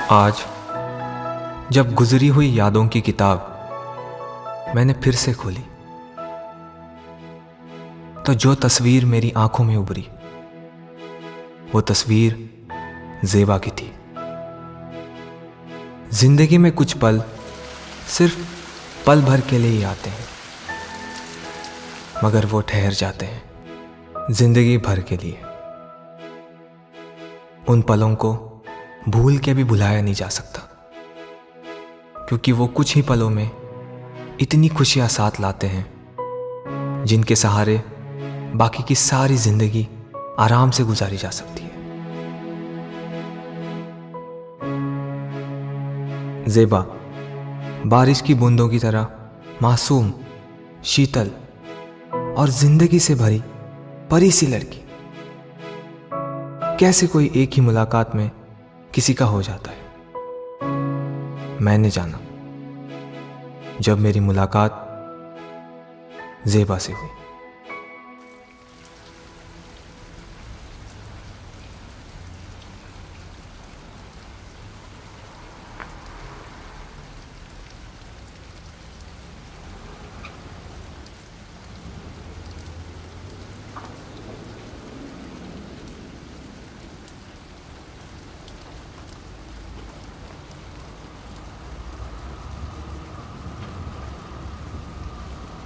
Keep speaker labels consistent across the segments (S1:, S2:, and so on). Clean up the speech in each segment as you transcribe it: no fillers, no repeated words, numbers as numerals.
S1: आज जब गुजरी हुई यादों की किताब मैंने फिर से खोली तो जो तस्वीर मेरी आंखों में उभरी वो तस्वीर ज़ेबा की थी। जिंदगी में कुछ पल सिर्फ पल भर के लिए ही आते हैं, मगर वो ठहर जाते हैं जिंदगी भर के लिए। उन पलों को भूल के भी भुलाया नहीं जा सकता, क्योंकि वो कुछ ही पलों में इतनी खुशियां साथ लाते हैं जिनके सहारे बाकी की सारी जिंदगी आराम से गुजारी जा सकती है। ज़ेबा बारिश की बूंदों की तरह मासूम, शीतल और जिंदगी से भरी परी सी लड़की। कैसे कोई एक ही मुलाकात में किसी का हो जाता है, मैंने जाना जब मेरी मुलाकात ज़ेबा से हुई।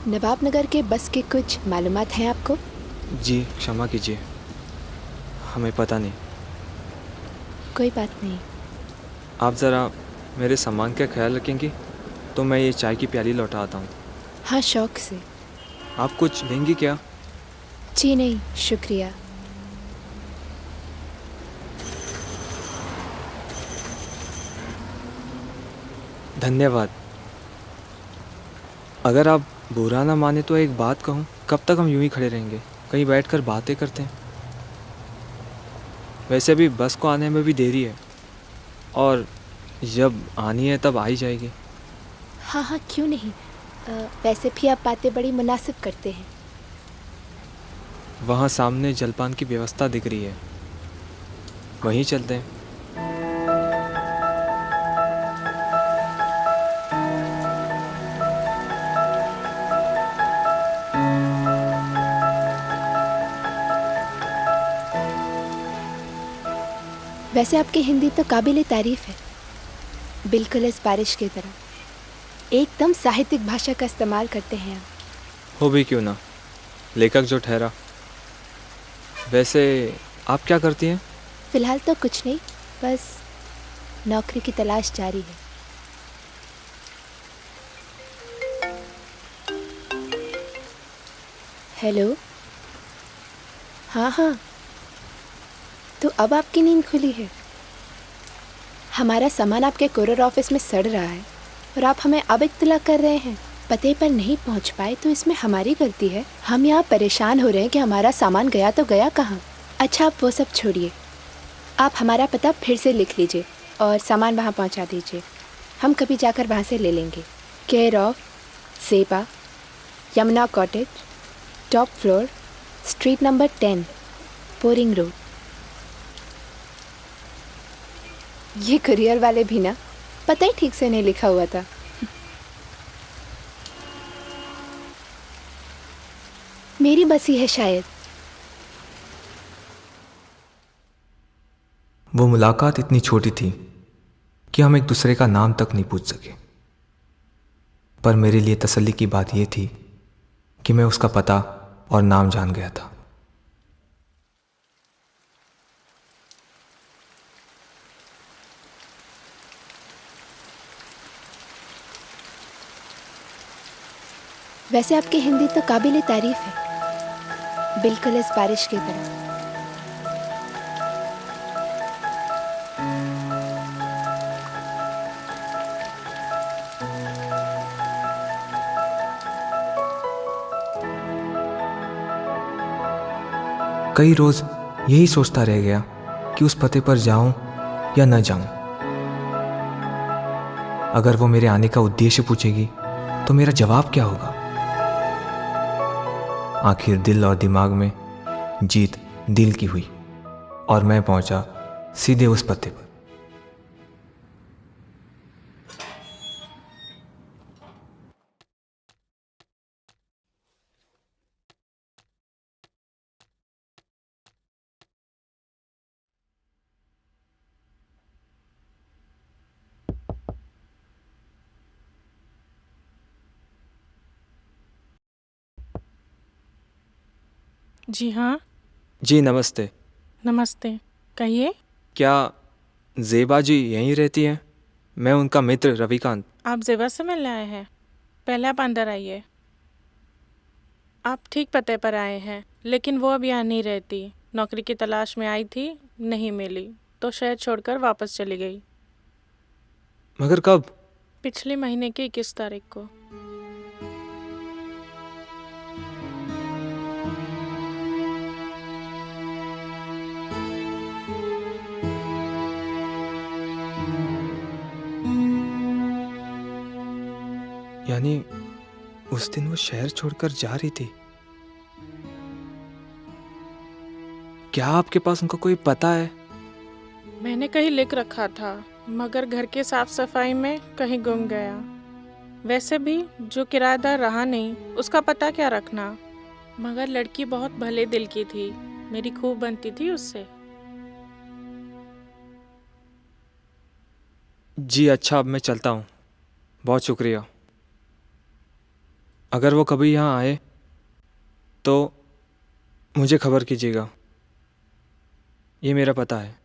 S2: नवाब नगर के बस के कुछ मालूमात हैं आपको?
S1: जी क्षमा कीजिए, हमें पता नहीं।
S2: कोई बात नहीं।
S1: आप ज़रा मेरे सामान का ख्याल रखेंगी तो मैं ये चाय की प्याली लौटा आता हूँ।
S2: हाँ, शौक से।
S1: आप कुछ लेंगी क्या?
S2: जी नहीं, शुक्रिया।
S1: धन्यवाद। अगर आप बुरा ना माने तो एक बात कहूँ, कब तक हम यूं ही खड़े रहेंगे? कहीं बैठकर बातें करते हैं। वैसे भी बस को आने में भी देरी है और जब आनी है तब आ ही जाएगी।
S2: हाँ हाँ, क्यों नहीं। वैसे भी आप बातें बड़ी मुनासिब करते हैं।
S1: वहाँ सामने जलपान की व्यवस्था दिख रही है, वहीं चलते हैं।
S2: वैसे आपकी हिंदी तो काबिल तारीफ़ है, बिल्कुल इस बारिश की तरह। एकदम साहित्यिक भाषा का इस्तेमाल करते हैं आप।
S1: हो भी क्यों ना, लेखक जो ठहरा। वैसे आप क्या करती हैं?
S2: फ़िलहाल तो कुछ नहीं, बस नौकरी की तलाश जारी है। हेलो। हाँ हाँ, तो अब आपकी नींद खुली है। हमारा सामान आपके कुरियर ऑफिस में सड़ रहा है और आप हमें अब इत्तला कर रहे हैं। पते पर नहीं पहुंच पाए तो इसमें हमारी गलती है। हम यहाँ परेशान हो रहे हैं कि हमारा सामान गया तो गया कहाँ। अच्छा, आप वो सब छोड़िए, आप हमारा पता फिर से लिख लीजिए और सामान वहाँ पहुँचा दीजिए। हम कभी जाकर वहाँ से ले लेंगे। Care of Zeba, Yamuna cottage, top floor, street number 10, pouring road. ये कुरियर वाले भी ना पता ही ठीक से नहीं लिखा हुआ था। मेरी बसी है शायद।
S1: वो मुलाकात इतनी छोटी थी कि हम एक दूसरे का नाम तक नहीं पूछ सके, पर मेरे लिए तसल्ली की बात यह थी कि मैं उसका पता और नाम जान गया था।
S2: वैसे आपकी हिंदी तो काबिल तारीफ़ है, बिल्कुल इस बारिश की तरह।
S1: कई रोज यही सोचता रह गया कि उस पते पर जाऊं या न जाऊं। अगर वो मेरे आने का उद्देश्य पूछेगी तो मेरा जवाब क्या होगा? आखिर दिल और दिमाग में जीत दिल की हुई और मैं पहुंचा सीधे उस पते पर।
S3: जी हाँ,
S1: जी नमस्ते।
S3: नमस्ते। कहिए,
S1: क्या ज़ेबा जी यहीं रहती हैं? मैं उनका मित्र रविकांत।
S3: आप ज़ेबा से मिलने आए हैं? पहले आप अंदर आइए। आप ठीक पते पर आए हैं, लेकिन वो अब यहाँ नहीं रहती। नौकरी की तलाश में आई थी, नहीं मिली, तो शहर छोड़कर वापस चली गई।
S1: मगर कब?
S3: पिछले महीने की 21 तारीख को।
S1: यानी उस दिन वो शहर छोड़कर जा रही थी। क्या आपके पास उनका कोई पता है?
S3: मैंने कहीं लिख रखा था, मगर घर की साफ सफाई में कहीं गुम गया। वैसे भी जो किराएदार रहा नहीं, उसका पता क्या रखना। मगर लड़की बहुत भले दिल की थी, मेरी खूब बनती थी उससे।
S1: जी अच्छा, अब मैं चलता हूँ। बहुत शुक्रिया। अगर वो कभी यहाँ आए तो मुझे खबर कीजिएगा। ये मेरा पता है।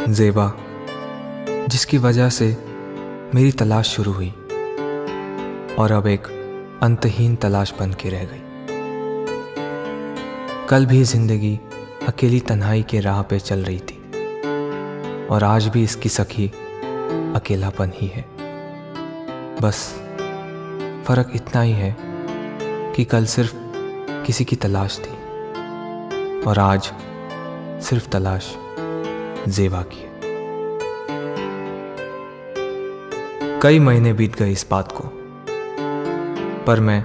S1: ज़ेबा, जिसकी वजह से मेरी तलाश शुरू हुई और अब एक अंतहीन तलाश बन के रह गई। कल भी जिंदगी अकेली तन्हाई के राह पे चल रही थी और आज भी इसकी सखी अकेलापन ही है। बस फर्क इतना ही है कि कल सिर्फ किसी की तलाश थी और आज सिर्फ तलाश ज़ेबा की है। कई महीने बीत गए इस बात को, पर मैं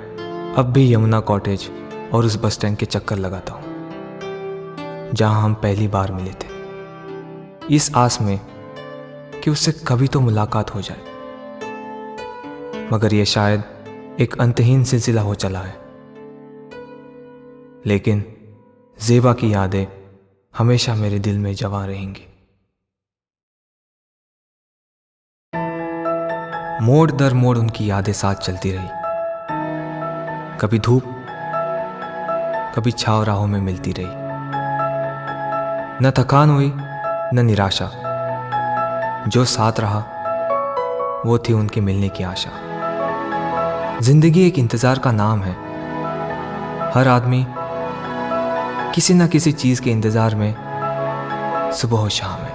S1: अब भी यमुना कॉटेज और उस बस स्टैंड के चक्कर लगाता हूं जहां हम पहली बार मिले थे, इस आस में कि उससे कभी तो मुलाकात हो जाए। मगर यह शायद एक अंतहीन सिलसिला हो चला है। लेकिन ज़ेबा की यादें हमेशा मेरे दिल में जवां रहेंगी। मोड़ दर मोड़ उनकी यादें साथ चलती रही। कभी धूप, कभी छाव राहों में मिलती रही। न थकान हुई न निराशा। जो साथ रहा वो थी उनके मिलने की आशा। जिंदगी एक इंतजार का नाम है। हर आदमी किसी न किसी चीज के इंतजार में सुबह और शाम है।